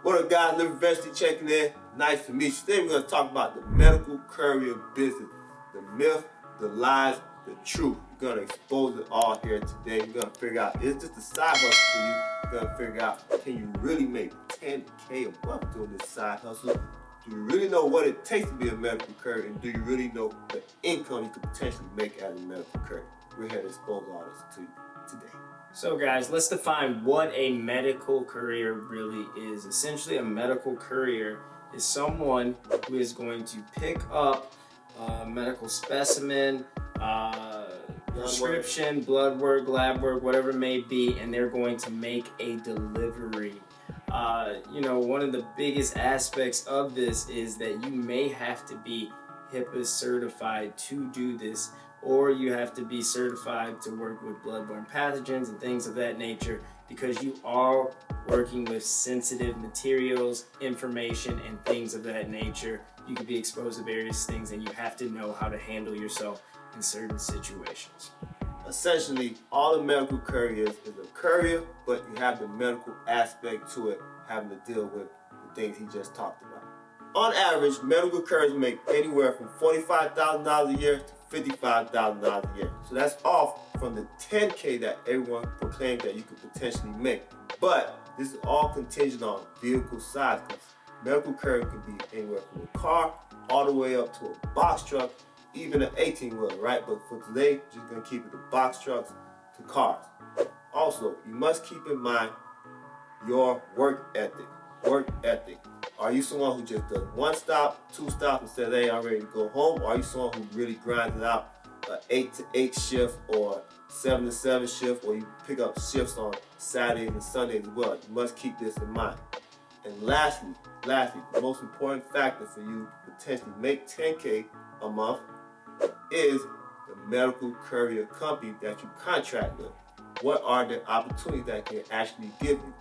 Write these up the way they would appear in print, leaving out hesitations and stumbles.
What up, guys? Live Eventually checking in. Nice to meet you. Today we're going to talk about the medical courier business. The myth, the lies, the truth. We're going to expose it all here today. We're going to figure out, is this a side hustle for you? We're going to figure out, can you really make $10K a month doing this side hustle? Do you really know what it takes to be a medical courier? And do you really know the income you could potentially make as a medical courier? We're here to expose all this to you today. So guys, let's define what a medical courier really is. Essentially, a medical courier is someone who is going to pick up a medical specimen, prescription, blood work, lab work, whatever it may be, and they're going to make a delivery. One of the biggest aspects of this is that you may have to be HIPAA certified to do this, or you have to be certified to work with bloodborne pathogens and things of that nature, because you are working with sensitive materials, information, and things of that nature. You could be exposed to various things, and you have to know how to handle yourself in certain situations. Essentially, all the medical couriers is a courier, but you have the medical aspect to it, having to deal with the things he just talked about. On average, medical couriers make anywhere from $45,000 a year to $55,000 a year. So that's off from the $10K that everyone proclaimed that you could potentially make. But this is all contingent on vehicle size. Medical courier can be anywhere from a car all the way up to a box truck, even an 18-wheeler, right? But for today, we're just gonna keep it the box trucks to cars. Also, you must keep in mind your work ethic. Work ethic. Are you someone who just does one stop, two stops, and says, hey, I'm ready to go home? Or are you someone who really grinds it out, an 8 to 8 shift or 7 to 7 shift, or you pick up shifts on Saturdays and Sundays as well? You must keep this in mind. And lastly, the most important factor for you to potentially make $10K a month is the medical courier company that you contract with. What are the opportunities that can actually give you?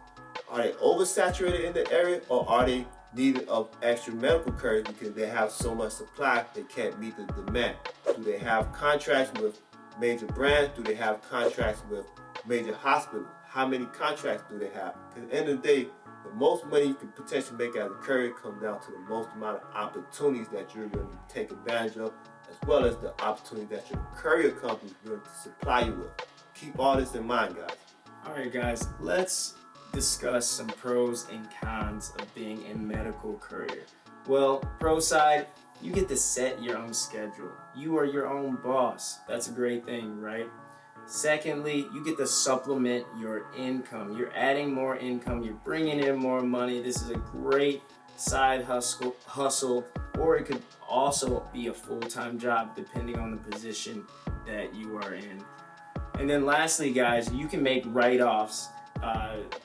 Are they oversaturated in the area, or are they needed of extra medical couriers because they have so much supply they can't meet the demand? Do they have contracts with major brands? Do they have contracts with major hospitals? How many contracts do they have? Because at the end of the day, the most money you can potentially make as a courier comes down to the most amount of opportunities that you're going to take advantage of, as well as the opportunity that your courier company is going to supply you with. Keep all this in mind, guys. All right, guys, let's discuss some pros and cons of being a medical courier. Well, pro side, you get to set your own schedule. You are your own boss. That's a great thing, right? Secondly, you get to supplement your income. You're adding more income. You're bringing in more money. This is a great side hustle, or it could also be a full-time job depending on the position that you are in. And then lastly, guys, you can make write-offs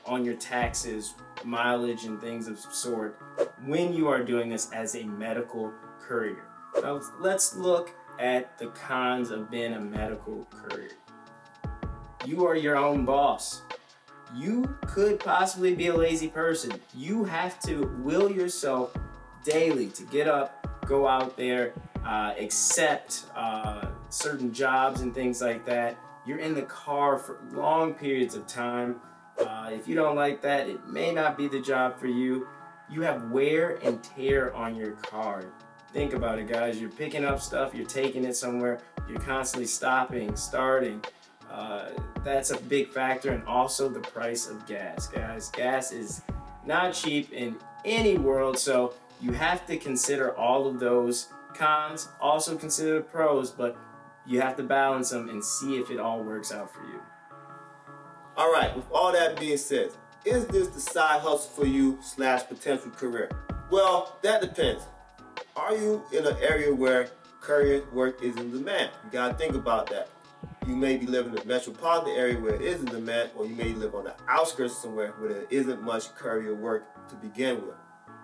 on your taxes, mileage, and things of sort when you are doing this as a medical courier. Now, let's look at the cons of being a medical courier. You are your own boss. You could possibly be a lazy person. You have to will yourself daily to get up, go out there, accept certain jobs and things like that. You're in the car for long periods of time. If you don't like that, it may not be the job for you. You have wear and tear on your car. Think about it, guys. You're picking up stuff, you're taking it somewhere, you're constantly stopping, starting. That's a big factor, and also the price of gas. Guys, gas is not cheap in any world, so you have to consider all of those cons, also consider the pros, but you have to balance them and see if it all works out for you. All right, with all that being said, is this the side hustle for you / potential career? Well, that depends. Are you in an area where courier work is in demand? You gotta think about that. You may be living in a metropolitan area where it is in demand, or you may live on the outskirts somewhere where there isn't much courier work to begin with.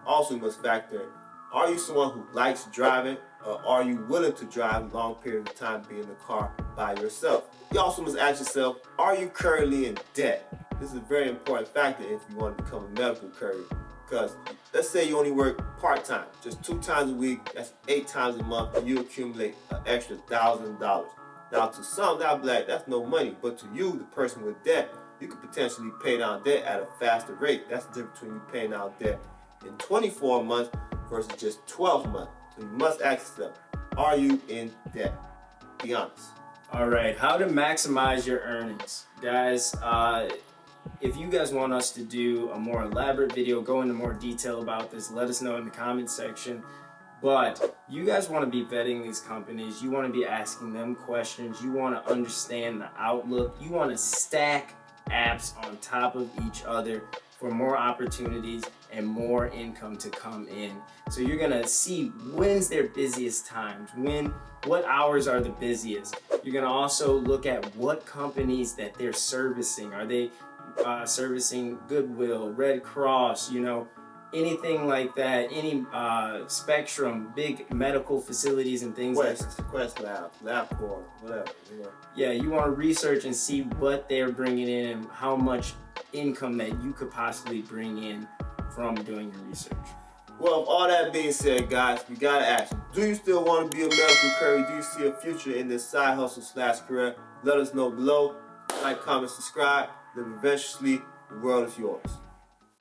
Also, you must factor in, are you someone who likes driving, or are you willing to drive long periods of time being in the car by yourself? You also must ask yourself, are you currently in debt? This is a very important factor if you want to become a medical courier. Because let's say you only work part-time, just 2 times a week, that's 8 times a month, and you accumulate an extra $1,000. Now to some, that'll be like, that's no money. But to you, the person with debt, you could potentially pay down debt at a faster rate. That's the difference between you paying down debt in 24 months versus just 12 months. So you must ask yourself, are you in debt? Be honest. All right, how to maximize your earnings. Guys, if you guys want us to do a more elaborate video, go into more detail about this, let us know in the comment section. But you guys want to be vetting these companies. You want to be asking them questions. You want to understand the outlook. You want to stack apps on top of each other for more opportunities and more income to come in. So you're going to see when's their busiest times, what hours are the busiest. You're going to also look at what companies that they're servicing. Are they servicing Goodwill, Red Cross, anything like that, any Spectrum, big medical facilities and things like that. Quest Lab, LabCorp, whatever. Yeah, you want to research and see what they're bringing in and how much income that you could possibly bring in from doing your research. Well, with all that being said, guys, we gotta ask you, do you still want to be a medical courier? Do you see a future in this side hustle / career? Let us know below. Like, comment, subscribe. Then eventually, the world is yours.